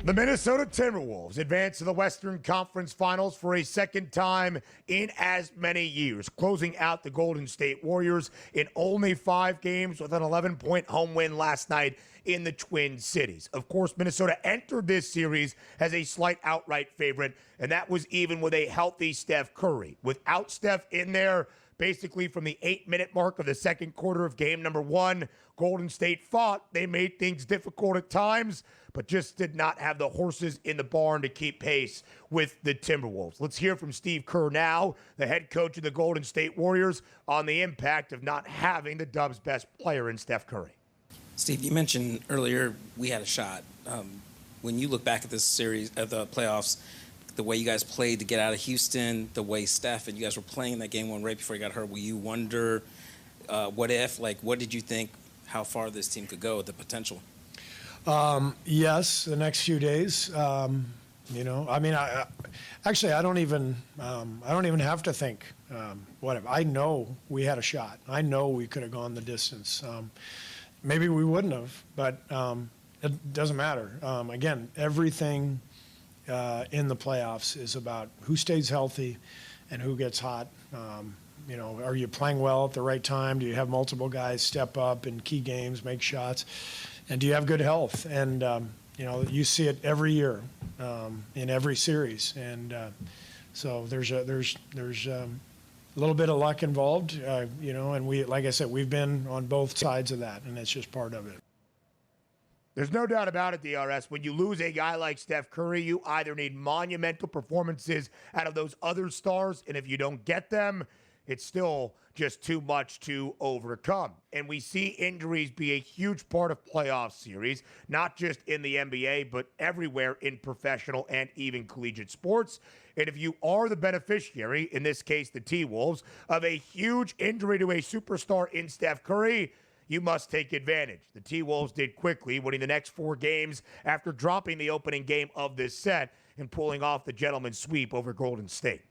The Minnesota Timberwolves advance to the Western Conference Finals for a second time in as many years, closing out the Golden State Warriors in only 5 games with an 11-point home win last night in the Twin Cities. Of course, Minnesota entered this series as a slight outright favorite, and that was even with a healthy Steph Curry. Without Steph in there, basically from the 8-minute mark of the second quarter of game number 1, Golden State fought. They made things difficult at times, but just did not have the horses in the barn to keep pace with the Timberwolves. Let's hear from Steve Kerr now, the head coach of the Golden State Warriors, on the impact of not having the Dubs' best player in Steph Curry. Steve, you mentioned earlier we had a shot. When you look back at this series of the playoffs, the way you guys played to get out of Houston, the way Steph and you guys were playing that game one right before he got hurt, will you wonder what if, like, what did you think, how far this team could go with the potential? Yes, the next few days. You know, I mean, I don't even have to think whatever. I know we had a shot. I know we could have gone the distance. Maybe we wouldn't have, but it doesn't matter. Again, everything in the playoffs is about who stays healthy and who gets hot. You know, are you playing well at the right time? Do you have multiple guys step up in key games, make shots? And do you have good health? And, you know, you see it every year in every series. And so there's a little bit of luck involved, you know, and we, like I said, we've been on both sides of that, and it's just part of it. There's no doubt about it, DRS. When you lose a guy like Steph Curry, you either need monumental performances out of those other stars, and if you don't get them, it's still just too much to overcome. And we see injuries be a huge part of playoff series, not just in the NBA, but everywhere in professional and even collegiate sports. And if you are the beneficiary, in this case the T-Wolves, of a huge injury to a superstar in Steph Curry, you must take advantage. The T-Wolves did quickly, winning the next 4 games after dropping the opening game of this set and pulling off the gentleman's sweep over Golden State.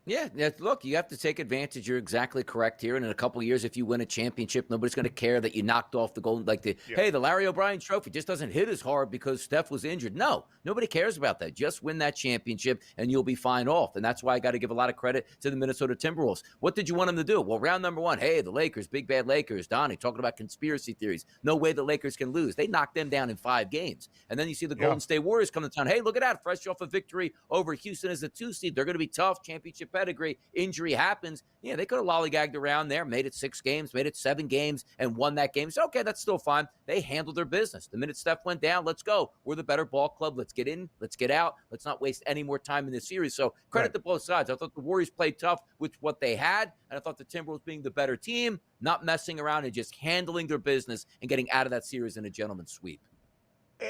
Yeah, look, you have to take advantage. You're exactly correct here. And in a couple of years, if you win a championship, nobody's going to care that you knocked off the golden, hey, the Larry O'Brien trophy just doesn't hit as hard because Steph was injured. No, nobody cares about that. Just win that championship and you'll be fine off. And that's why I got to give a lot of credit to the Minnesota Timberwolves. What did you want them to do? Well, round number 1, hey, the Lakers, big bad Lakers, Donnie, talking about conspiracy theories. No way the Lakers can lose. They knocked them down in 5 games. And then you see the Golden State Warriors come to town. Hey, look at that. Fresh off a victory over Houston as a 2 seed. They're going to be tough, championship pedigree. Injury happens. Yeah, they could have lollygagged around there, made it 6 games, made it 7 games, and won that game. So, okay, that's still fine. They handled their business. The minute Steph went down, let's go. We're the better ball club. Let's get in. Let's get out. Let's not waste any more time in this series. So, credit to both sides. I thought the Warriors played tough with what they had, and I thought the Timberwolves being the better team, not messing around and just handling their business and getting out of that series in a gentleman's sweep.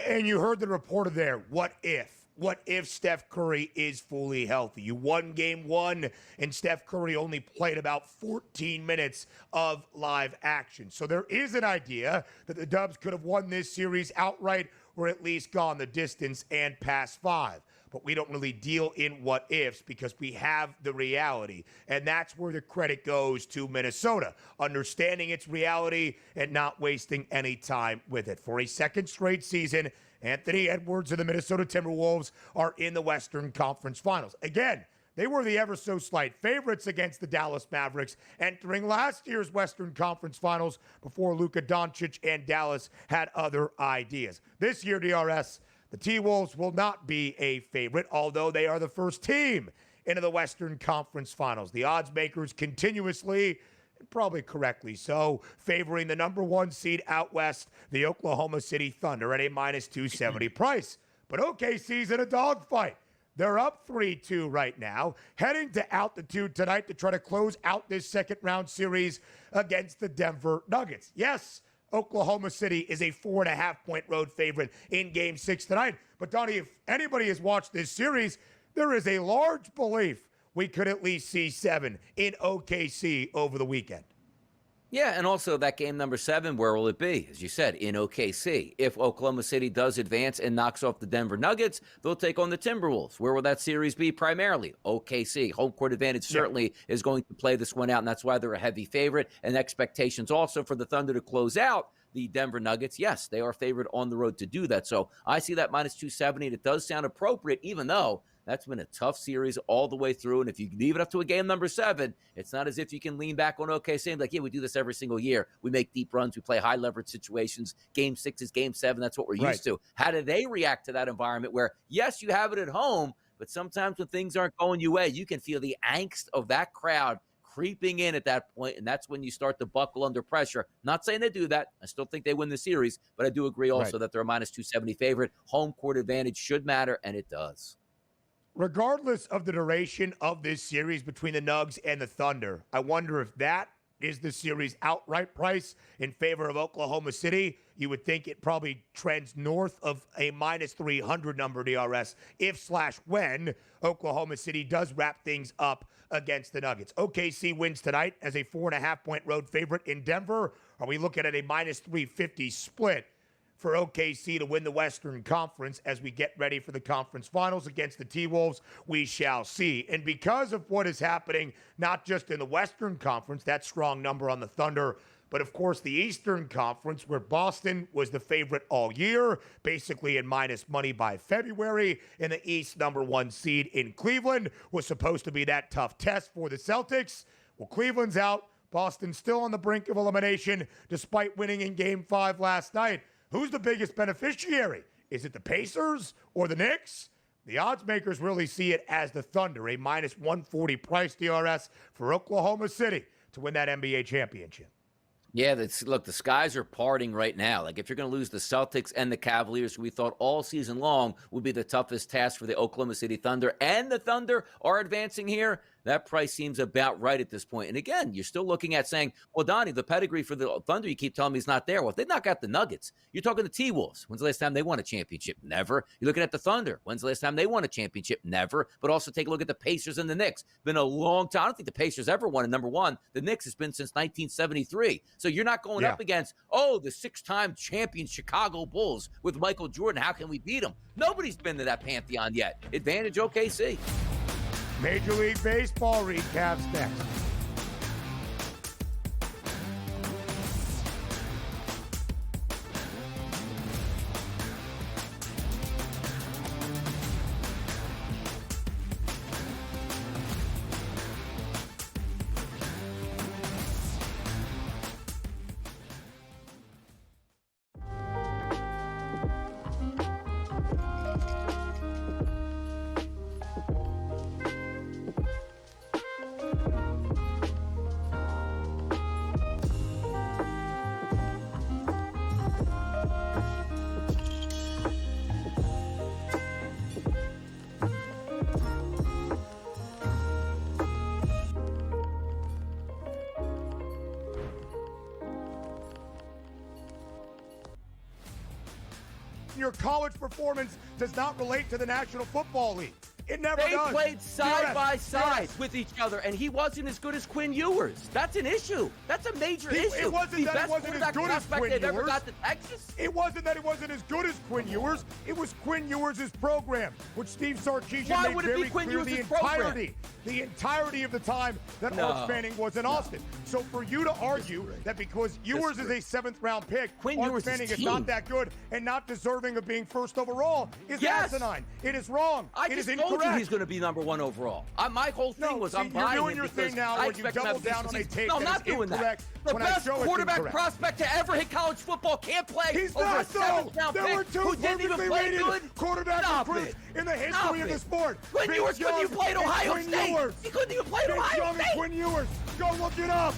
And you heard the reporter there. What if? What if Steph Curry is fully healthy? You won game 1, and Steph Curry only played about 14 minutes of live action. So there is an idea that the Dubs could have won this series outright or at least gone the distance and past 5. But we don't really deal in what ifs because we have the reality. And that's where the credit goes to Minnesota, understanding its reality and not wasting any time with it. For a second straight season, Anthony Edwards and the Minnesota Timberwolves are in the Western Conference Finals. Again, they were the ever so slight favorites against the Dallas Mavericks entering last year's Western Conference Finals before Luka Doncic and Dallas had other ideas. This year, DRS, the T-Wolves will not be a favorite, although they are the first team into the Western Conference Finals. The odds makers continuously, and probably correctly so, favoring the number 1 seed out west, the Oklahoma City Thunder, at a minus 270 price. But OKC's in a dogfight. They're up 3-2 right now, heading to altitude tonight to try to close out this second-round series against the Denver Nuggets. Yes, Oklahoma City is a 4.5-point road favorite in Game 6 tonight. But, Donnie, if anybody has watched this series, there is a large belief we could at least see 7 in OKC over the weekend. Yeah, and also that game number 7, where will it be? As you said, in OKC. If Oklahoma City does advance and knocks off the Denver Nuggets, they'll take on the Timberwolves. Where will that series be primarily? OKC. Home court advantage certainly is going to play this one out, and that's why they're a heavy favorite. And expectations also for the Thunder to close out the Denver Nuggets. Yes, they are favored on the road to do that. So I see that minus 270. And it does sound appropriate, even though that's been a tough series all the way through. And if you leave it up to a game number 7, it's not as if you can lean back on OKC and be like, yeah, we do this every single year. We make deep runs. We play high leverage situations. Game 6 is game 7. That's what we're used to. How do they react to that environment where, yes, you have it at home, but sometimes when things aren't going your way, you can feel the angst of that crowd creeping in at that point, and that's when you start to buckle under pressure. Not saying they do that. I still think they win the series, but I do agree also that they're a minus 270 favorite. Home court advantage should matter, and it does. Regardless of the duration of this series between the Nugs and the Thunder, I wonder if that is the series outright price in favor of Oklahoma City. You would think it probably trends north of a minus 300 number, DRS, if/when Oklahoma City does wrap things up against the Nuggets. OKC wins tonight as a 4.5-point road favorite in Denver. Are we looking at a minus 350 split for OKC to win the Western Conference as we get ready for the conference finals against the T-Wolves? We shall see. And because of what is happening, not just in the Western Conference, that strong number on the Thunder, But of course, the Eastern Conference, where Boston was the favorite all year, basically in minus money by February, and the East #1 seed in Cleveland was supposed to be that tough test for the Celtics. Well, Cleveland's out. Boston's still on the brink of elimination despite winning in Game 5 last night. Who's the biggest beneficiary? Is it the Pacers or the Knicks? The odds makers really see it as the Thunder, a minus 140 price DRS for Oklahoma City to win that NBA championship. Yeah, look, the skies are parting right now. Like, if you're going to lose the Celtics and the Cavaliers, who we thought all season long would be the toughest task for the Oklahoma City Thunder, and the Thunder are advancing here, that price seems about right at this point. And again, you're still looking at saying, well, Donnie, the pedigree for the Thunder, you keep telling me is not there. Well, if they knock out the Nuggets, you're talking the T-Wolves. When's the last time they won a championship? Never. You're looking at the Thunder. When's the last time they won a championship? Never. But also take a look at the Pacers and the Knicks. Been a long time. I don't think the Pacers ever won a #1. The Knicks has been since 1973. So you're not going up against, the 6-time champion Chicago Bulls with Michael Jordan. How can we beat them? Nobody's been to that pantheon yet. Advantage OKC. Major League Baseball recaps next. Your college performance does not relate to the National Football League. It never They does. played side by side with each other, and he wasn't as good as Quinn Ewers. That's an issue. That's a major issue. It wasn't that he wasn't as good as Quinn they've ever Ewers. got to Texas. It wasn't that he wasn't as good as Quinn Ewers. It was Quinn Ewers' program, which Steve Sarkisian Why made would it be very Quinn clear Ewers' program? the entirety of the time that Arch Manning was in Austin. So for you to argue that because Ewers is a 7th-round pick, Arch Manning is not that good and not deserving of being first overall is asinine. It is wrong. I It is just told incorrect. you he's going to be #1 overall. My whole thing was I'm you're buying doing him your because thing now I where you expect him to double have a down on a decent take season. No, I'm that not is doing that. incorrect The when I best show it's quarterback incorrect. prospect to ever hit college football can't play He's over not, a 7th-round There were pick two who didn't even perfectly play rated good. quarterback Stop recruits it. in the Stop history of it. the sport. Quinn Vince Ewers couldn't Young even play at and Ohio Quinn State. Ewers. He couldn't even play at Vince Ohio Young State. and Quinn Ewers. Go look it up.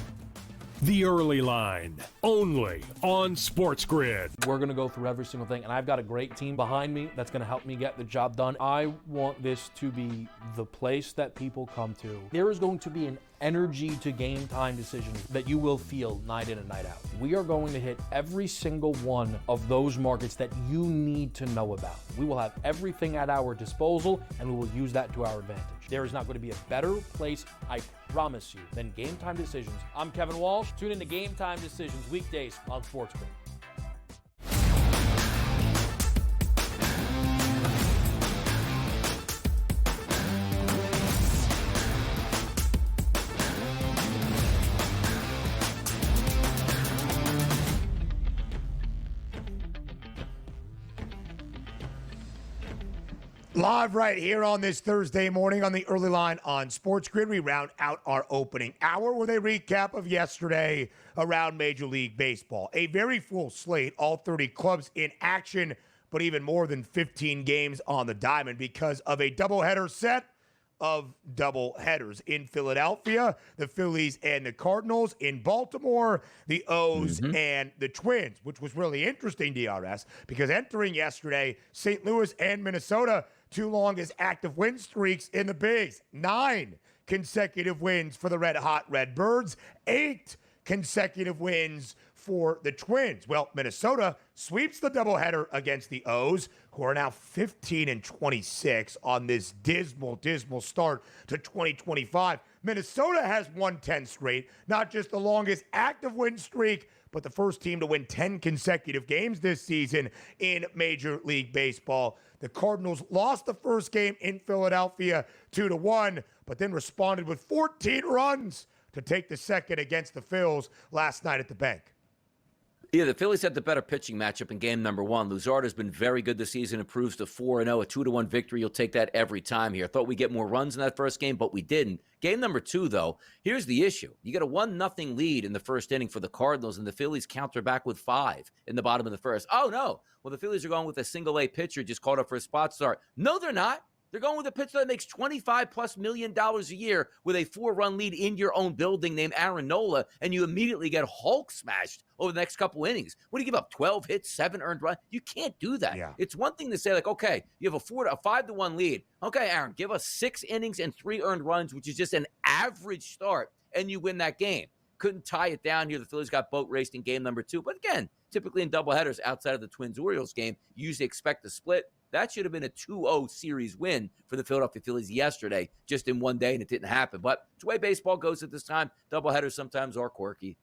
The Early Line, only on SportsGrid. We're going to go through every single thing, and I've got a great team behind me that's going to help me get the job done. I want this to be the place that people come to. There is going to be an energy to game time decisions that you will feel night in and night out. We are going to hit every single one of those markets that you need to know about. We will have everything at our disposal, and we will use that to our advantage. There is not going to be a better place, I promise you, than Game Time Decisions. I'm Kevin Walsh. Tune in to Game Time Decisions weekdays on SportsGrid. Live right here on this Thursday morning on the Early Line on SportsGrid, we round out our opening hour with a recap of yesterday around Major League Baseball. A very full slate, all 30 clubs in action, but even more than 15 games on the diamond because of a doubleheader set of doubleheaders. In Philadelphia, the Phillies and the Cardinals. In Baltimore, the O's and the Twins, which was really interesting, DRS, because entering yesterday, St. Louis and Minnesota, two longest active win streaks in the Bigs. 9 consecutive wins for the red-hot Redbirds. 8 consecutive wins for the Twins. Well, Minnesota sweeps the doubleheader against the O's, who are now 15-26 on this dismal start to 2025. Minnesota has won 10 straight, not just the longest active win streak, but the first team to win 10 consecutive games this season in Major League Baseball. The Cardinals lost the first game in Philadelphia 2-1, but then responded with 14 runs to take the second against the Phils last night at the Bank. Yeah, the Phillies had the better pitching matchup in game number one. Luzardo's been very good this season, improves to 4-0, a 2-1 victory. You'll take that every time here. Thought we'd get more runs in that first game, but we didn't. Game number two, though, here's the issue. You get a 1-0 lead in the first inning for the Cardinals, and the Phillies counter back with 5 in the bottom of the first. Oh, no. Well, the Phillies are going with a single-A pitcher just called up for a spot start. No, they're not. They're going with a pitcher that makes $25+ million a year with a 4-run lead in your own building named Aaron Nola, and you immediately get Hulk smashed over the next couple innings. What do you give up? 12 hits, 7 earned runs? You can't do that. Yeah. It's one thing to say, like, okay, you have a 5-1 lead. Okay, Aaron, give us 6 innings and 3 earned runs, which is just an average start, and you win that game. Couldn't tie it down here. The Phillies got boat raced in game number 2. But again, typically in doubleheaders outside of the Twins-Orioles game, you usually expect a split. That should have been a 2-0 series win for the Philadelphia Phillies yesterday, just in one day, and it didn't happen. But it's the way baseball goes at this time. Doubleheaders sometimes are quirky.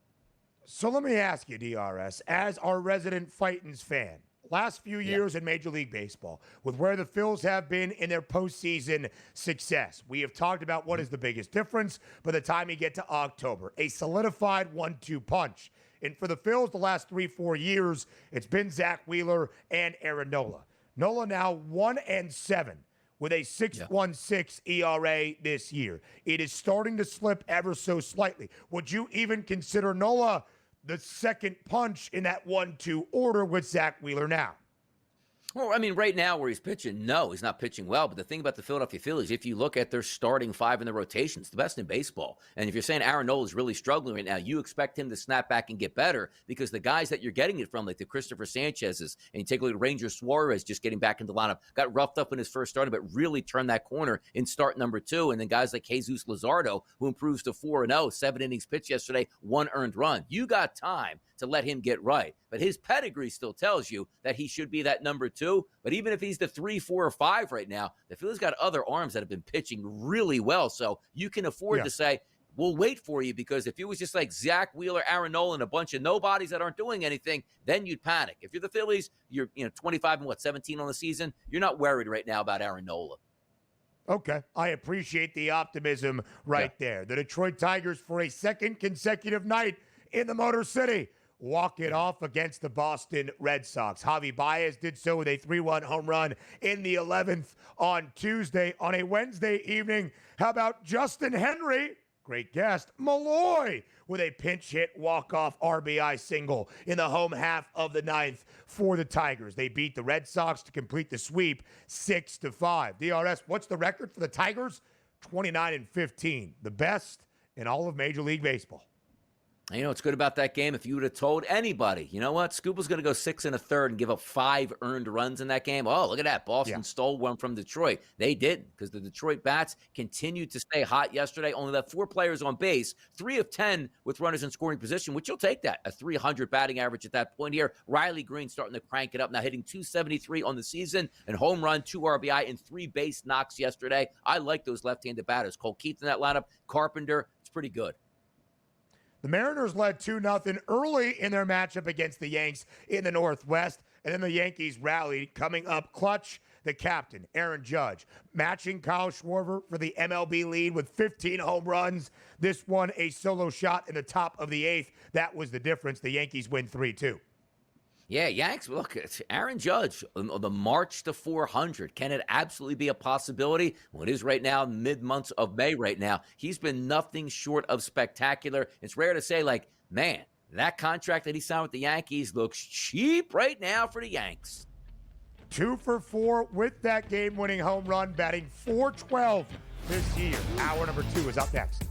So let me ask you, DRS, as our resident Fightins fan, last few years in Major League Baseball, with where the Phils have been in their postseason success, we have talked about what is the biggest difference by the time you get to October. A solidified 1-2 punch. And for the Phils, the last 3-4 years, it's been Zach Wheeler and Aaron Nola. Nola now 1-7 with a 6.16 ERA this year. It is starting to slip ever so slightly. Would you even consider Nola the second punch in that 1-2 order with Zach Wheeler now? Well, I mean, right now where he's pitching, no, he's not pitching well. But the thing about the Philadelphia Phillies, if you look at their starting 5 in the rotation, it's the best in baseball. And if you're saying Aaron Nola is really struggling right now, you expect him to snap back and get better because the guys that you're getting it from, like the Christopher Sanchez's, and you take a look at Ranger Suarez just getting back into the lineup, got roughed up in his first start, but really turned that corner in start number 2. And then guys like Jesus Luzardo, who improves to 4-0, 7 innings pitched yesterday, 1 earned run. You got time to let him get right. But his pedigree still tells you that he should be that number 2. But even if he's the 3, 4, or 5 right now, the Phillies got other arms that have been pitching really well. So you can afford to say, we'll wait for you, because if it was just like Zach Wheeler, Aaron Nola, and a bunch of nobodies that aren't doing anything, then you'd panic. If you're the Phillies, you're 25 and 17 on the season, you're not worried right now about Aaron Nola. Okay, I appreciate the optimism right there. The Detroit Tigers, for a second consecutive night in the Motor City, walk it off against the Boston Red Sox. Javi Baez did so with a 3-1 home run in the 11th on Tuesday. On a Wednesday evening, how about Justin Henry? Great guest. Malloy with a pinch hit walk-off RBI single in the home half of the 9th for the Tigers. They beat the Red Sox to complete the sweep 6-5. DRS, what's the record for the Tigers? 29-15, the best in all of Major League Baseball. You know what's good about that game? If you would have told anybody, you know what, Scoop was going to go 6 1/3 and give up 5 earned runs in that game. Oh, look at that. Boston stole one from Detroit. They didn't, because the Detroit Bats continued to stay hot yesterday. Only left 4 players on base, 3 of 10 with runners in scoring position, which you'll take that. A 300 batting average at that point here. Riley Green starting to crank it up, now hitting 273 on the season, and home run, 2 RBI, and 3 base knocks yesterday. I like those left-handed batters. Cole Keith in that lineup, Carpenter, it's pretty good. The Mariners led 2-0 early in their matchup against the Yanks in the Northwest, and then the Yankees rallied, coming up clutch. The captain, Aaron Judge, matching Kyle Schwarber for the MLB lead with 15 home runs. This one, a solo shot in the top of the 8th. That was the difference. The Yankees win 3-2. Yeah, Yanks, look, it's Aaron Judge, the march to 400. Can it absolutely be a possibility? Well, it is right now, mid-months of May right now. He's been nothing short of spectacular. It's rare to say, like, man, that contract that he signed with the Yankees looks cheap right now for the Yanks. 2 for 4 with that game-winning home run, batting .412 this year. Hour number 2 is up next.